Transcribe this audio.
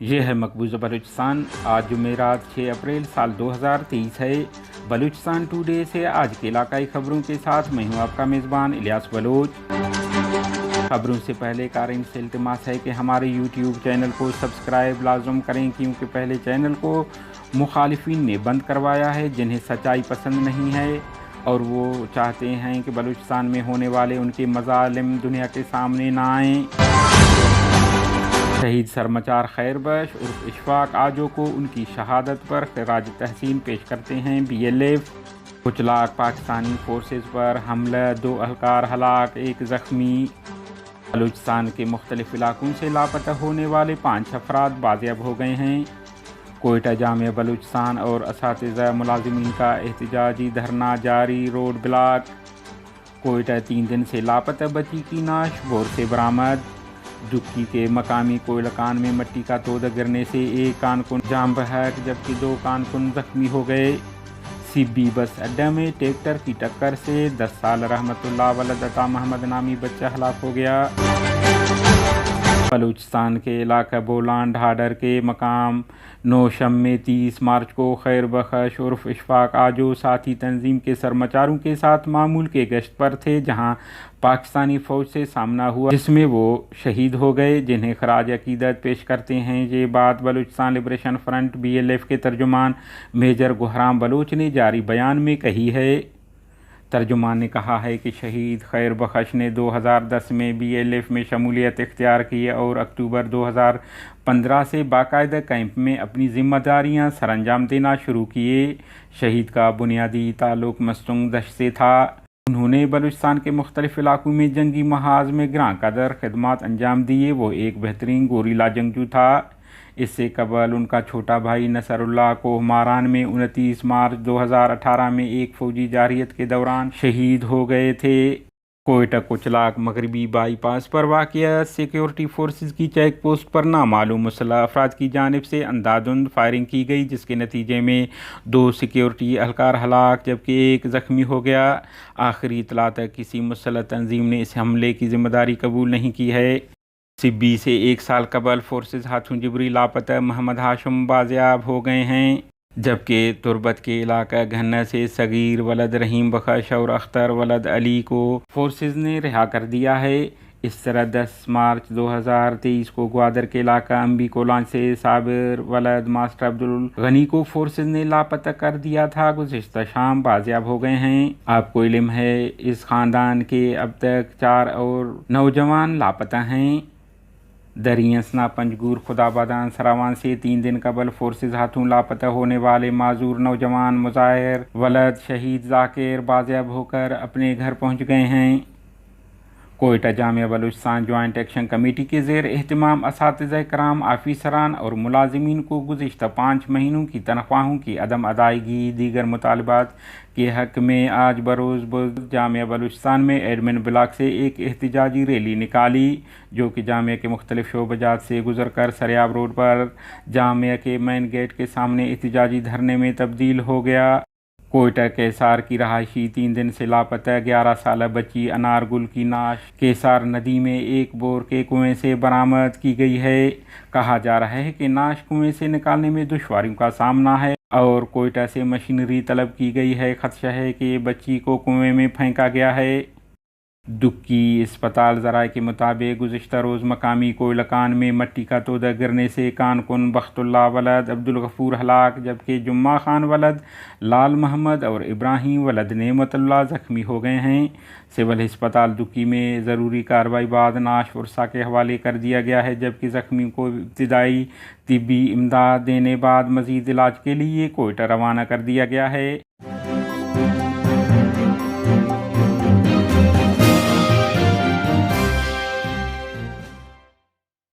یہ ہے مقبوضہ بلوچستان۔ آج جمعرات 6 اپریل سال 2023 ہے۔ بلوچستان ٹوڈے سے آج کے علاقائی خبروں کے ساتھ میں ہوں آپ کا میزبان الیاس بلوچ۔ خبروں سے پہلے قارئین سے التماس ہے کہ ہمارے یوٹیوب چینل کو سبسکرائب لازم کریں، کیونکہ پہلے چینل کو مخالفین نے بند کروایا ہے جنہیں سچائی پسند نہیں ہے اور وہ چاہتے ہیں کہ بلوچستان میں ہونے والے ان کے مظالم دنیا کے سامنے نہ آئیں۔ شہید سرمچار خیر بخش عرف اشفاق آجو کو ان کی شہادت پر خراج تحسین پیش کرتے ہیں بی ایل ایف۔ کچھ لاکھ پاکستانی فورسز پر حملہ، 2 اہلکار ہلاک، 1 زخمی۔ بلوچستان کے مختلف علاقوں سے لاپتہ ہونے والے 5 افراد بازیاب ہو گئے ہیں۔ کوئٹہ جامعہ بلوچستان اور اساتذہ ملازمین کا احتجاجی دھرنا جاری، روڈ بلاک۔ کوئٹہ 3 دن سے لاپتہ بچی کی نعش بور سے برآمد۔ دکی کے مقامی کوئلہ کان میں مٹی کا تودہ گرنے سے 1 کارکن جاں بحق جبکہ 2 کارکن زخمی ہو گئے۔ سی بی بس اڈہ میں ٹریکٹر کی ٹکر سے 10 سال رحمت اللہ ولد عطا محمد نامی بچہ ہلاک ہو گیا۔ بلوچستان کے علاقہ بولان ڈھاڈر کے مقام نوشم میں 30 مارچ کو خیر بخش عرف اشفاق آجو ساتھی تنظیم کے سرمچاروں کے ساتھ معمول کے گشت پر تھے، جہاں پاکستانی فوج سے سامنا ہوا جس میں وہ شہید ہو گئے، جنہیں خراج عقیدت پیش کرتے ہیں۔ یہ بات Balochistan liberation front B L F کے ترجمان میجر گہرام بلوچ نے جاری بیان میں کہی ہے۔ ترجمان نے کہا ہے کہ شہید خیر بخش نے 2010 میں بی ایل ایف میں شمولیت اختیار کی اور اکتوبر 2015 سے باقاعدہ کیمپ میں اپنی ذمہ داریاں سر انجام دینا شروع کیے۔ شہید کا بنیادی تعلق مستنگ دشت سے تھا۔ انہوں نے بلوچستان کے مختلف علاقوں میں جنگی محاذ میں گراں قدر خدمات انجام دیے۔ وہ ایک بہترین گوریلا جنگجو تھا۔ اس سے قبل ان کا چھوٹا بھائی نصر اللہ کو ماران میں 29 مارچ 2018 میں ایک فوجی جارحیت کے دوران شہید ہو گئے تھے۔ کوئٹہ کچلاک مغربی بائی پاس پر واقع سیکیورٹی فورسز کی چیک پوسٹ پر نامعلوم مسلح افراد کی جانب سے اندھادھند فائرنگ کی گئی، جس کے نتیجے میں 2 سیکیورٹی اہلکار ہلاک جبکہ 1 زخمی ہو گیا۔ آخری اطلاع تک کسی مسلح تنظیم نے اس حملے کی ذمہ داری قبول نہیں کی ہے۔ سبی سے 1 سال قبل فورسز ہاتھوں جبری لاپتہ محمد ہاشم بازیاب ہو گئے ہیں، جبکہ تربت کے علاقہ گھنہ سے صغیر ولد رحیم بخش اور اختر ولد علی کو فورسز نے رہا کر دیا ہے۔ اس طرح 10 مارچ 2023 کو گوادر کے علاقہ امبی کولان سے صابر ولد ماسٹر عبدالغنی کو فورسز نے لاپتہ کر دیا تھا، گزشتہ شام بازیاب ہو گئے ہیں۔ آپ کو علم ہے اس خاندان کے اب تک 4 اور نوجوان لاپتہ ہیں۔ دریاسنا پنجگور خدابادان سراوان سے 3 دن قبل فورسز ہاتھوں لاپتہ ہونے والے معذور نوجوان مظاہر ولد شہید ذاکر بازیاب ہو کر اپنے گھر پہنچ گئے ہیں۔ کوئٹہ جامعہ بلوچستان جوائنٹ ایکشن کمیٹی کے زیر اہتمام اساتذہ کرام، آفیسران اور ملازمین کو گزشتہ 5 مہینوں کی تنخواہوں کی عدم ادائیگی دیگر مطالبات کے حق میں آج بروز بدھ جامعہ بلوچستان میں ایڈمن بلاک سے ایک احتجاجی ریلی نکالی، جو کہ جامعہ کے مختلف شعبہ جات سے گزر کر سریاب روڈ پر جامعہ کے مین گیٹ کے سامنے احتجاجی دھرنے میں تبدیل ہو گیا۔ کوئٹہ کیسار کی رہائشی 3 دن سے لاپتہ 11 سالہ بچی انار گل کی نعش کیسار ندی میں ایک بور کے کنویں سے برآمد کی گئی ہے۔ کہا جا رہا ہے کہ نعش کنویں سے نکالنے میں دشواریوں کا سامنا ہے اور کوئٹہ سے مشینری طلب کی گئی ہے۔ خدشہ ہے کہ بچی کو کنویں میں پھینکا گیا ہے۔ دکی اسپتال ذرائع کے مطابق گزشتہ روز مقامی کوئلہ کان میں مٹی کا تودہ گرنے سے کارکن بخت اللہ ولد عبدالغفور ہلاک جبکہ جمعہ خان ولد لال محمد اور ابراہیم ولد نعمت اللہ زخمی ہو گئے ہیں۔ سول ہسپتال دکی میں ضروری کارروائی بعد نعش ورثاء کے حوالے کر دیا گیا ہے، جبکہ زخمیوں کو ابتدائی طبی امداد دینے بعد مزید علاج کے لیے کوئٹہ روانہ کر دیا گیا ہے۔